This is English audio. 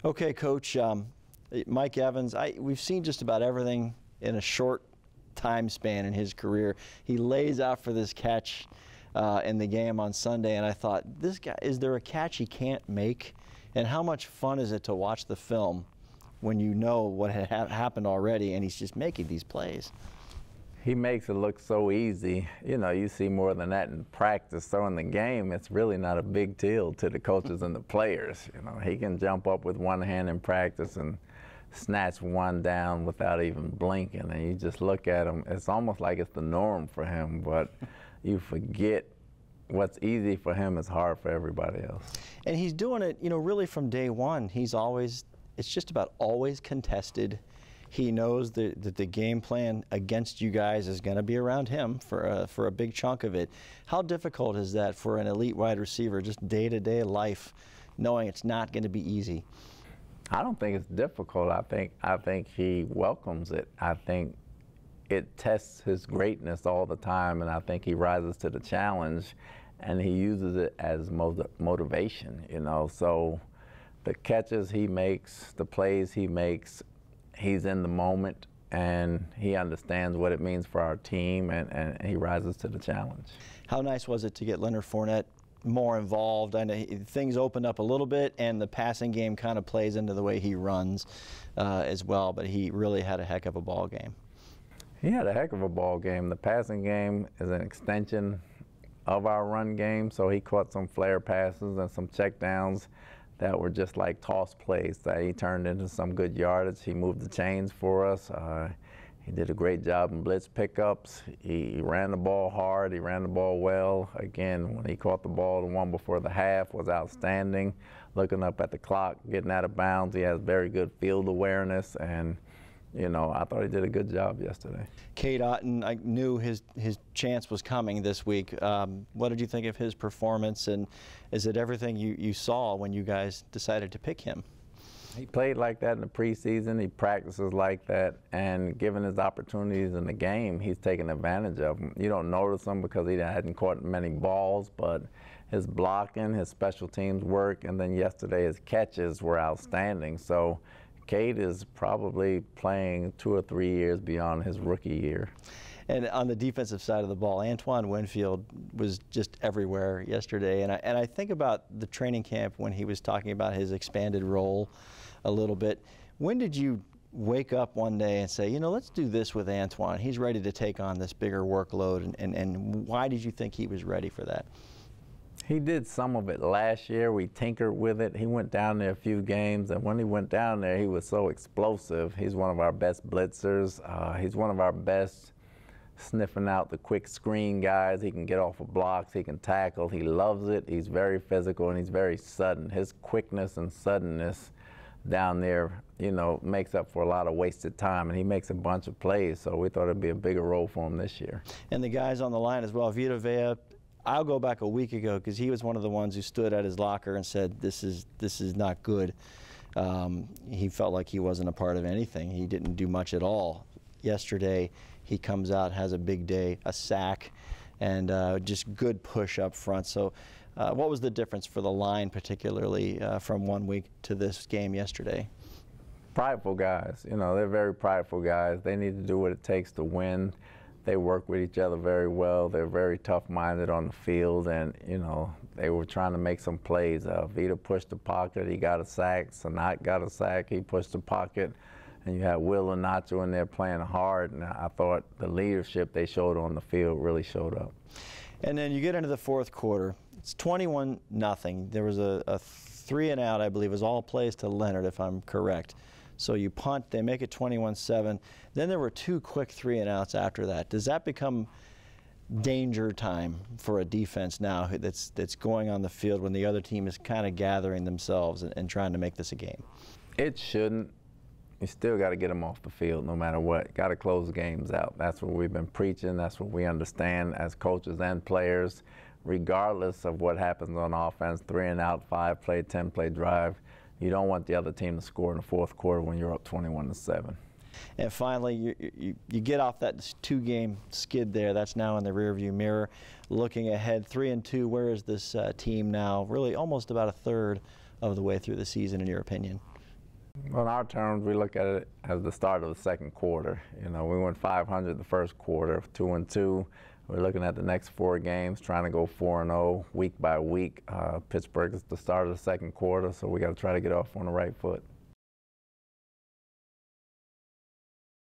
Okay, Coach, Mike Evans, we've seen just about everything in a short time span in his career. He lays out for this catch in the game on Sunday, and I thought, this guy, is there a catch he can't make? And how much fun is it to watch the film when you know what had happened already and he's just making these plays? He makes it look so easy. You know, you see more than that in practice. So in the game, it's really not a big deal to the coaches and the players. You know, he can jump up with one hand in practice and snatch one down without even blinking. And you just look at him. It's almost like it's the norm for him, but you forget what's easy for him is hard for everybody else. And he's doing it, you know, really from day one. He's always, it's just about always contested. He knows that the game plan against you guys is going to be around him for a big chunk of it. How difficult is that for an elite wide receiver, just day-to-day life, knowing it's not going to be easy? I don't think it's difficult. I think he welcomes it. I think it tests his greatness all the time, and I think he rises to the challenge, and he uses it as motivation, you know. So the catches he makes, the plays he makes, he's in the moment, and he understands what it means for our team, and he rises to the challenge. How nice was it to get Leonard Fournette more involved? I know things opened up a little bit, and the passing game kind of plays into the way he runs as well, but he really had a heck of a ball game. He had a heck of a ball game. The passing game is an extension of our run game, so he caught some flare passes and some checkdowns that were just like toss plays that he turned into some good yardage. He moved the chains for us. He did a great job in blitz pickups. He ran the ball hard. He ran the ball well. Again, when he caught the ball, the one before the half was outstanding. Looking up at the clock, getting out of bounds. He has very good field awareness, and you know, I thought he did a good job yesterday. Cade Otton, I knew his chance was coming this week. What did you think of his performance, and is it everything you saw when you guys decided to pick him? He played like that in the preseason. He practices like that, and given his opportunities in the game, he's taking advantage of them. You don't notice him because he hadn't caught many balls, but his blocking, his special teams work, and then yesterday his catches were outstanding. So Cade is probably playing 2 or 3 years beyond his rookie year. And on the defensive side of the ball, Antoine Winfield was just everywhere yesterday. And I think about the training camp when he was talking about his expanded role a little bit. When did you wake up one day and say, you know, let's do this with Antoine? He's ready to take on this bigger workload. And why did you think he was ready for that? He did some of it last year. We tinkered with it. He went down there a few games, and when he went down there, he was so explosive. He's one of our best blitzers. He's one of our best sniffing out the quick screen guys. He can get off of blocks. He can tackle. He loves it. He's very physical, and he's very sudden. His quickness and suddenness down there, you know, makes up for a lot of wasted time, and he makes a bunch of plays, so we thought it'd be a bigger role for him this year. And the guys on the line as well, Vita Vea, I'll go back a week ago because he was one of the ones who stood at his locker and said, this is not good. He felt like he wasn't a part of anything. He didn't do much at all. Yesterday, he comes out, has a big day, a sack, and just good push up front. So what was the difference for the line, particularly from 1 week to this game yesterday? Prideful guys. You know, they're very prideful guys. They need to do what it takes to win. They work with each other very well. They're very tough-minded on the field, and, you know, they were trying to make some plays. Vita pushed the pocket. He got a sack. Sanat got a sack. He pushed the pocket. And you had Will and Nacho in there playing hard, and I thought the leadership they showed on the field really showed up. And then you get into the fourth quarter. It's 21-0. There was a 3-and-out, I believe. It was all plays to Leonard, if I'm correct. So you punt, they make it 21-7. Then there were 2 quick 3-and-outs after that. Does that become danger time for a defense now that's going on the field when the other team is kind of gathering themselves and trying to make this a game? It shouldn't. You still got to get them off the field no matter what. Got to close games out. That's what we've been preaching. That's what we understand as coaches and players. Regardless of what happens on offense, 3-and-out, 5-play, 10-play drive, you don't want the other team to score in the fourth quarter when you're up 21-7. And finally, you get off that 2-game skid there. That's now in the rearview mirror. Looking ahead, 3-2, where is this team now? Really almost about a third of the way through the season, in your opinion? On our terms, we look at it as the start of the second quarter. You know, we went 500 the first quarter, 2-2. We're looking at the next 4 games, trying to go 4-0 week by week. Pittsburgh is the start of the second quarter, so we got to try to get off on the right foot.